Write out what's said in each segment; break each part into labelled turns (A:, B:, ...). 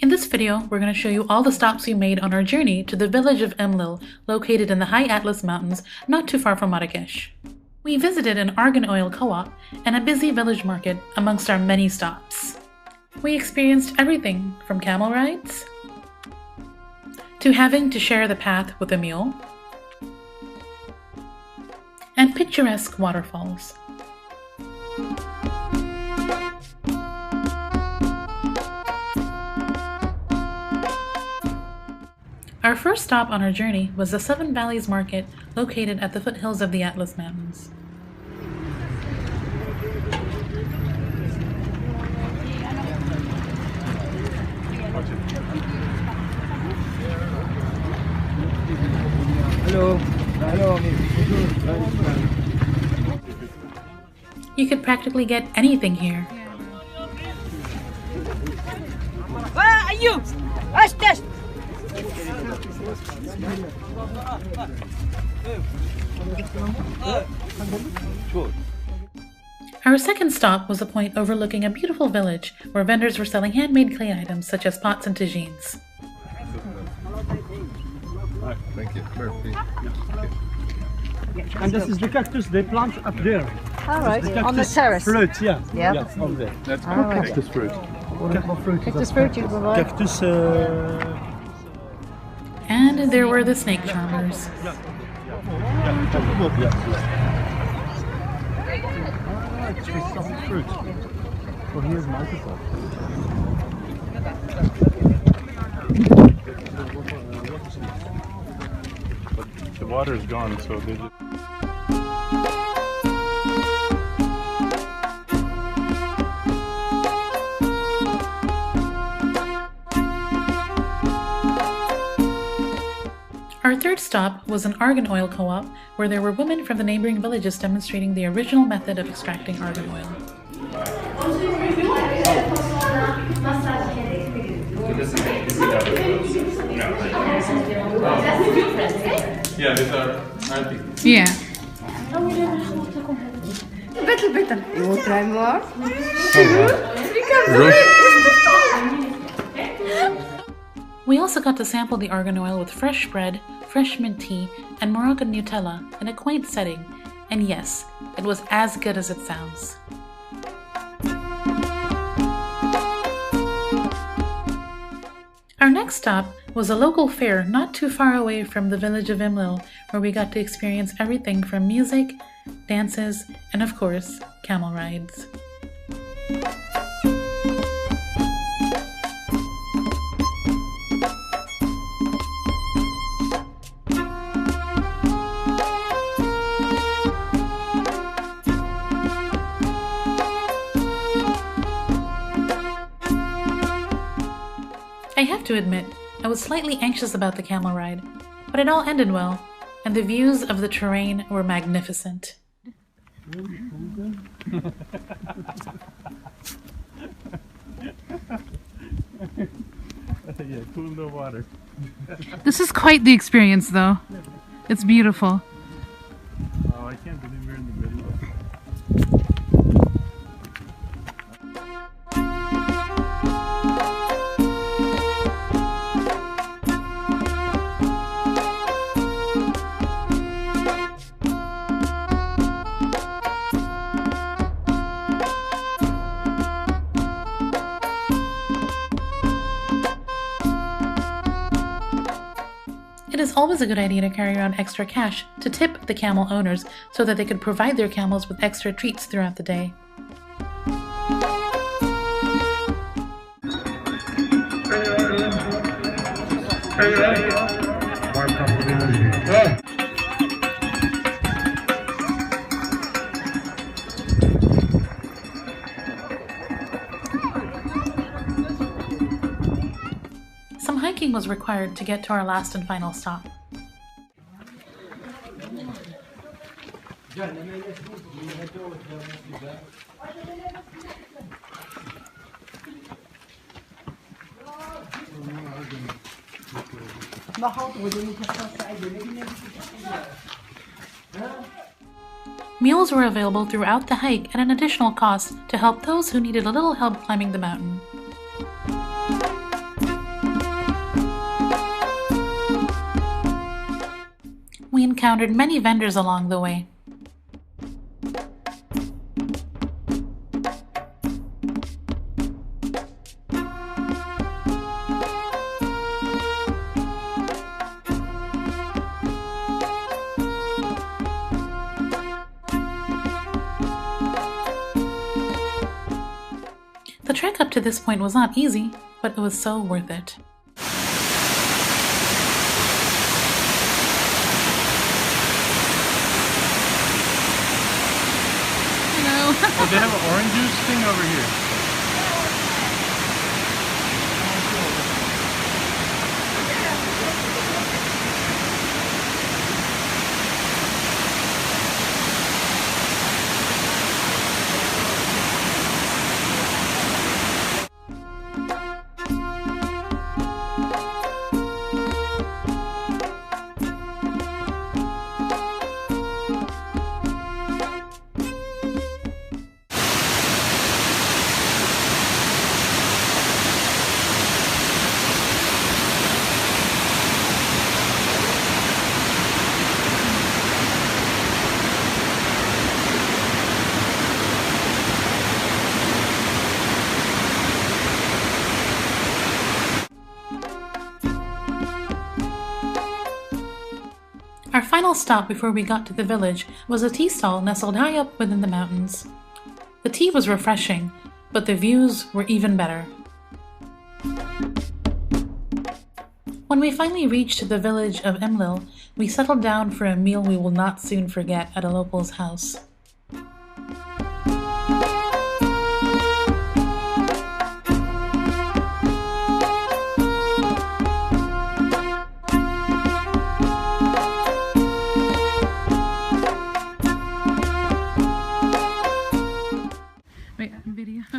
A: In this video, we're going to show you all the stops we made on our journey to the village of Imlil, located in the high Atlas Mountains, not too far from Marrakech. We visited an argan oil co-op and a busy village market amongst our many stops. We experienced everything from camel rides, to having to share the path with a mule, and picturesque waterfalls. Our first stop on our journey was the Seven Valleys Market, located at the foothills of the Atlas Mountains. You could practically get anything here.
B: Where are you? What's this?
A: Our second stop was a point overlooking a beautiful village where vendors were selling handmade clay items such as pots and tagines.
C: Thank you. Perfect.
D: And this is the cactus they plant up there.
B: All right, on the terrace.
D: Fruit, yeah.
B: Yeah.
D: Yeah, on there.
C: That's
B: All right.
C: cactus fruit.
D: What fruit is
B: Cactus
D: that?
B: fruit, you provide.
D: Cactus.
A: And there were the snake charmers.
D: Fruit. Oh, here's Microsoft.
C: But the water is gone, so they just...
A: Our third stop was an argan oil co-op where there were women from the neighboring villages demonstrating the original method of extracting argan oil.
C: Yeah, these are antique.
A: Yeah.
B: Better. You want to try more?
A: We also got to sample the argan oil with fresh bread, fresh mint tea, and Moroccan Nutella in a quaint setting, and yes, it was as good as it sounds. Our next stop was a local fair not too far away from the village of Imlil, where we got to experience everything from music, dances, and of course, camel rides. I have to admit, I was slightly anxious about the camel ride, but it all ended well, and the views of the terrain were magnificent.
C: Yeah, cool the water.
A: This is quite the experience, though. It's beautiful.
C: Oh, I can't believe we're in the middle of...
A: It is always a good idea to carry around extra cash to tip the camel owners so that they could provide their camels with extra treats throughout the day. Some hiking was required to get to our last and final stop. Mules were available throughout the hike at an additional cost to help those who needed a little help climbing the mountain. encountered many vendors along the way. The trek up to this point was not easy, but it was so worth it. Hello.
C: Oh, they have an orange juice thing over here.
A: Our final stop before we got to the village was a tea stall nestled high up within the mountains. The tea was refreshing, but the views were even better. When we finally reached the village of Imlil, we settled down for a meal we will not soon forget at a local's house.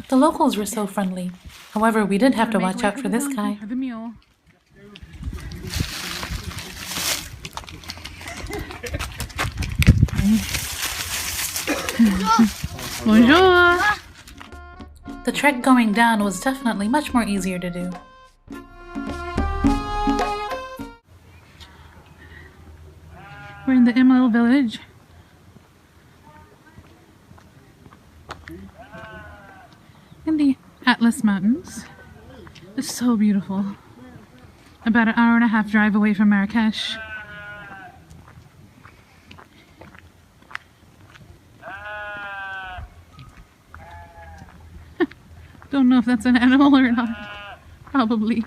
A: The locals were so friendly. However, we did have to watch out for this guy.
E: The mule. Bonjour.
A: The trek going down was definitely much more easier to do.
E: We're in the Imlil village. In the Atlas Mountains. It's so beautiful. About an hour and a half drive away from Marrakech. Don't know if that's an animal or not. Probably.